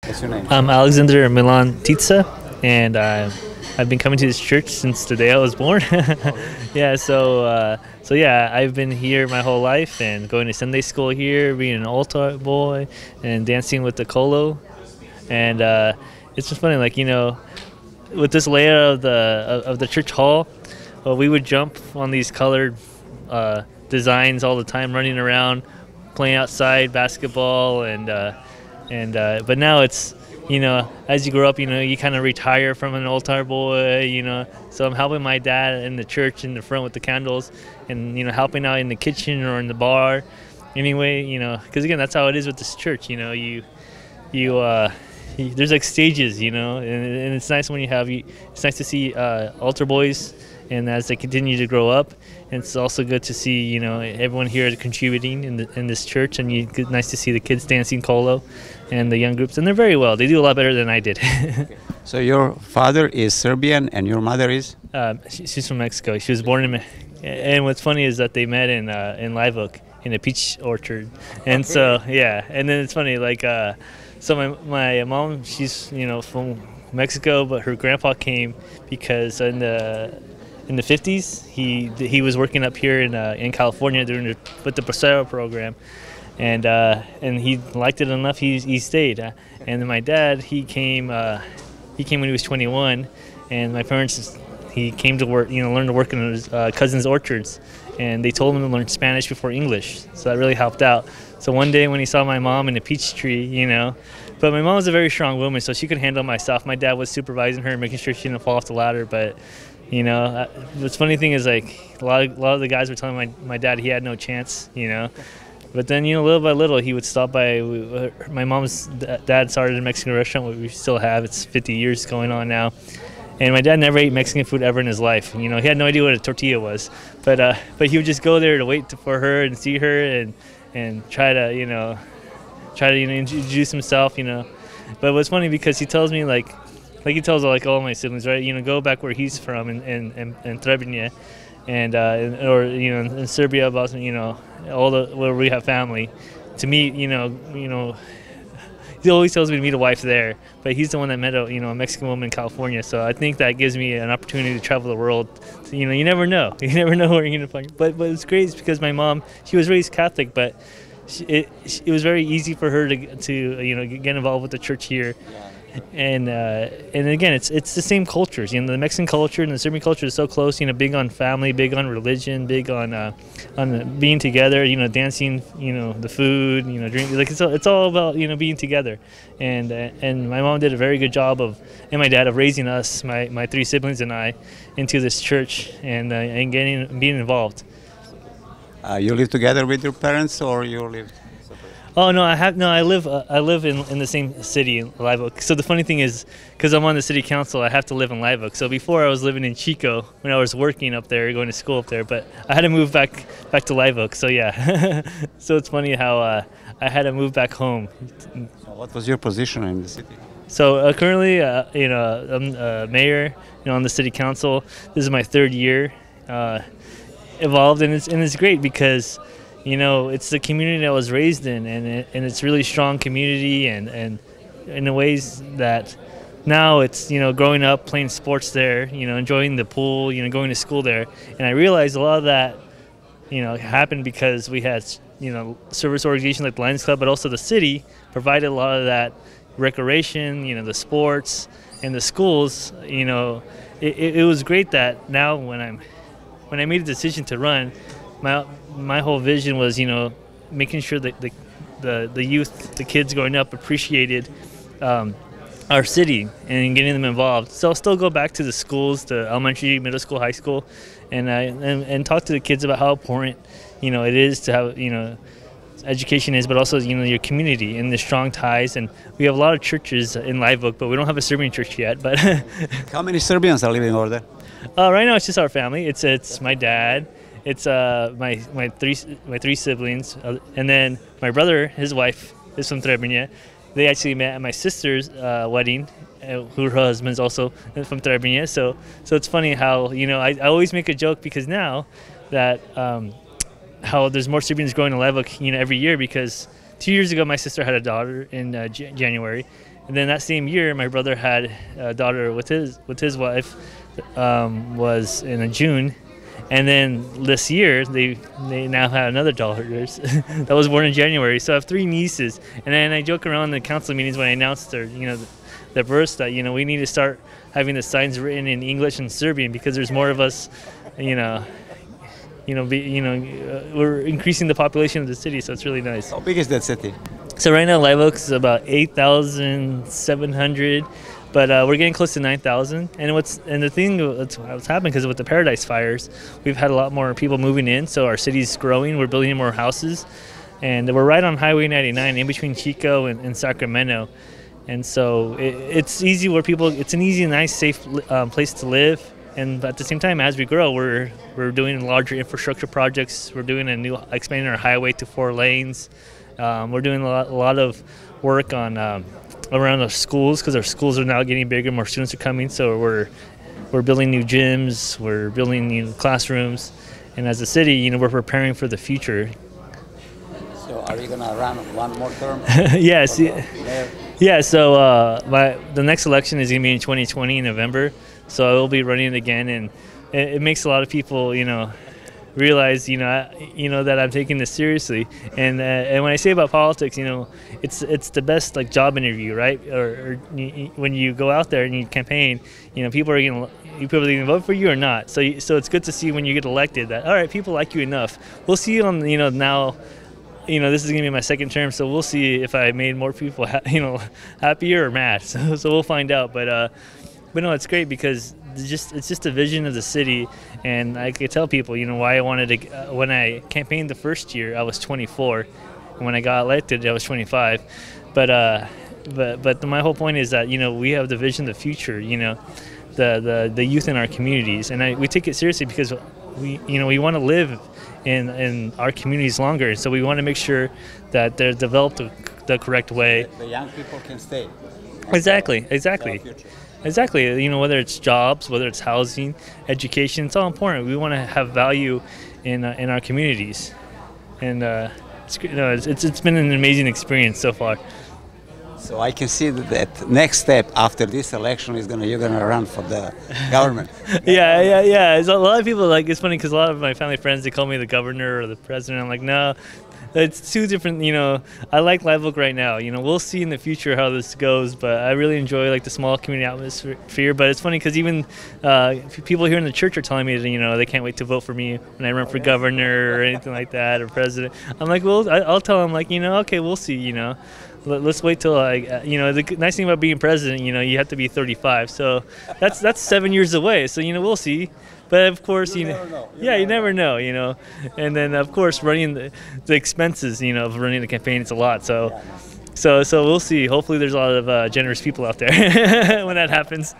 What's your name? I'm Aleksandar Milan Tica, and I've been coming to this church since the day I was born. Yeah, so yeah, I've been here my whole life and going to Sunday school here, being an altar boy, and dancing with the colo. And it's just funny, like, you know, with this layout of the church hall, well, we would jump on these colored designs all the time, running around, playing outside basketball, but now it's, you know, as you grow up, you know, you kind of retire from an altar boy, you know. So I'm helping my dad in the church in the front with the candles, and, you know, helping out in the kitchen or in the bar. Anyway, you know, because again, that's how it is with this church. You know, there's like stages, you know, and it's nice when it's nice to see altar boys, and as they continue to grow up, and it's also good to see, you know, everyone here contributing in this church, and nice to see the kids dancing colo, and the young groups, and they're very well. They do a lot better than I did. So your father is Serbian and your mother is? She's from Mexico. She was born in, and what's funny is that they met in Live Oak in a peach orchard, and so yeah, and then it's funny, like, so my mom, she's, you know, from Mexico, but her grandpa came because in the 50s he was working up here in California with the Poslusajte program, and he liked it enough, he stayed. And then my dad, he came when he was 21, and my parents, he came to work, you know, learn to work in his cousin's orchards, and they told him to learn Spanish before English, so that really helped out. So one day when he saw my mom in a peach tree, you know, but my mom was a very strong woman, so she could handle my stuff. My dad was supervising her, making sure she didn't fall off the ladder. But, you know, the funny thing is, like, a lot of the guys were telling my dad he had no chance, you know. But then, you know, little by little, he would stop by. My mom's dad started a Mexican restaurant, which we still have. It's 50 years going on now. And my dad never ate Mexican food ever in his life. You know, he had no idea what a tortilla was. But he would just go there to wait for her and see her and try to introduce himself, you know. But what's funny, because he tells me, like he tells, like, all my siblings, right, you know, go back where he's from in Trebinje, or, you know, in Serbia, Bosnia, you know, where we have family, to meet, you know, he always tells me to meet a wife there, but he's the one that met a Mexican woman in California. So I think that gives me an opportunity to travel the world. So, you know, you never know where you're gonna find. But it's great because my mom, she was raised Catholic, but it was very easy for her to you know, get involved with the church here. And again, it's the same cultures. You know, the Mexican culture and the Serbian culture is so close. You know, big on family, big on religion, big on being together. You know, dancing. You know, the food. You know, drinking. Like, it's all about, you know, being together. And my mom did a very good job and my dad, of raising us, my three siblings and I, into this church and being involved. You live together with your parents, or you live? Oh no, I live in the same city, in Live Oak. So the funny thing is, because I'm on the city council, I have to live in Live Oak. So before, I was living in Chico when I was working up there, going to school up there. But I had to move back to Live Oak. So yeah, so it's funny how I had to move back home. So what was your position in the city? So currently, you know, I'm a mayor, you know, on the city council. This is my third year involved, and it's great because, you know, it's the community I was raised in, and it's really strong community, and in the ways that now it's, you know, growing up, playing sports there, you know, enjoying the pool, you know, going to school there. And I realized a lot of that, you know, happened because we had, you know, service organizations like the Lions Club, but also the city provided a lot of that recreation, you know, the sports and the schools. You know, it was great that now when I made a decision to run, my whole vision was, you know, making sure that the youth, the kids growing up, appreciated our city and getting them involved. So I'll still go back to the schools, to elementary, middle school, high school, and talk to the kids about how important, you know, it is to have, you know, education is, but also, you know, your community and the strong ties. And we have a lot of churches in Live Oak, but we don't have a Serbian church yet. But how many Serbians are living over there? Right now, it's just our family. It's my dad. It's my three siblings, and then my brother, his wife is from Trebinje. They actually met at my sister's wedding, her husband's also from Trebinje. So it's funny how, you know, I always make a joke, because now that how there's more Serbians growing in Live Oak, you know, every year, because 2 years ago my sister had a daughter in January, And then that same year, my brother had a daughter with his wife, was in June. And then this year, they now have another daughter that was born in January. So I have 3 nieces. And then I joke around in the council meetings when I announced their births that, we need to start having the signs written in English and Serbian, because there's more of us, we're increasing the population of the city, so it's really nice. How big is that city? So right now, Live Oak is about 8,700. But we're getting close to 9,000, and what's happening, because with the Paradise fires, we've had a lot more people moving in. So our city's growing. We're building more houses, and we're right on Highway 99, in between Chico and Sacramento. And so it's easy where people. It's an easy, nice, safe place to live. And at the same time, as we grow, we're doing larger infrastructure projects. We're doing expanding our highway to 4 lanes. We're doing a lot of work on. Around our schools, because our schools are now getting bigger, more students are coming, so we're building new gyms, we're building new classrooms, and as a city, we're preparing for the future. So are you gonna run one more term? Yes, yeah. So the next election is gonna be in 2020 in November, so I will be running again, and it makes a lot of people, realize, that I'm taking this seriously, and when I say about politics, it's the best job interview, right? Or when you go out there and you campaign, people are gonna vote for you or not. So it's good to see when you get elected that, all right, people like you enough. We'll see on now. This is gonna be my 2nd term, so we'll see if I made more people happier or mad. So we'll find out. But no, it's great because it's just a vision of the city, and I could tell people, why I wanted to. When I campaigned the first year, I was 24, and when I got elected, I was 25. But my whole point is that we have the vision of the future. The youth in our communities, and we take it seriously because we want to live in our communities longer, so we want to make sure that they're developed the correct way. The young people can stay. Exactly. Exactly. Whether it's jobs, whether it's housing, education, it's all important. We want to have value in our communities, and it's been an amazing experience so far. So I can see that next step after this election is you're gonna run for the government. Yeah. It's a lot of people it's funny because a lot of my family friends, they call me the governor or the president. I'm like, no. It's 2 different, I like Live Oak right now. We'll see in the future how this goes, but I really enjoy the small community atmosphere. But it's funny because even people here in the church are telling me that, they can't wait to vote for me when I run for governor or anything like that, or president. I'm like, well, I'll tell them okay, we'll see, Let's wait till the nice thing about being president, you have to be 35. So that's 7 years away. So, we'll see. But of course, you never know, And then of course, running the expenses, of running the campaign, it's a lot. So we'll see. Hopefully, there's a lot of generous people out there when that happens.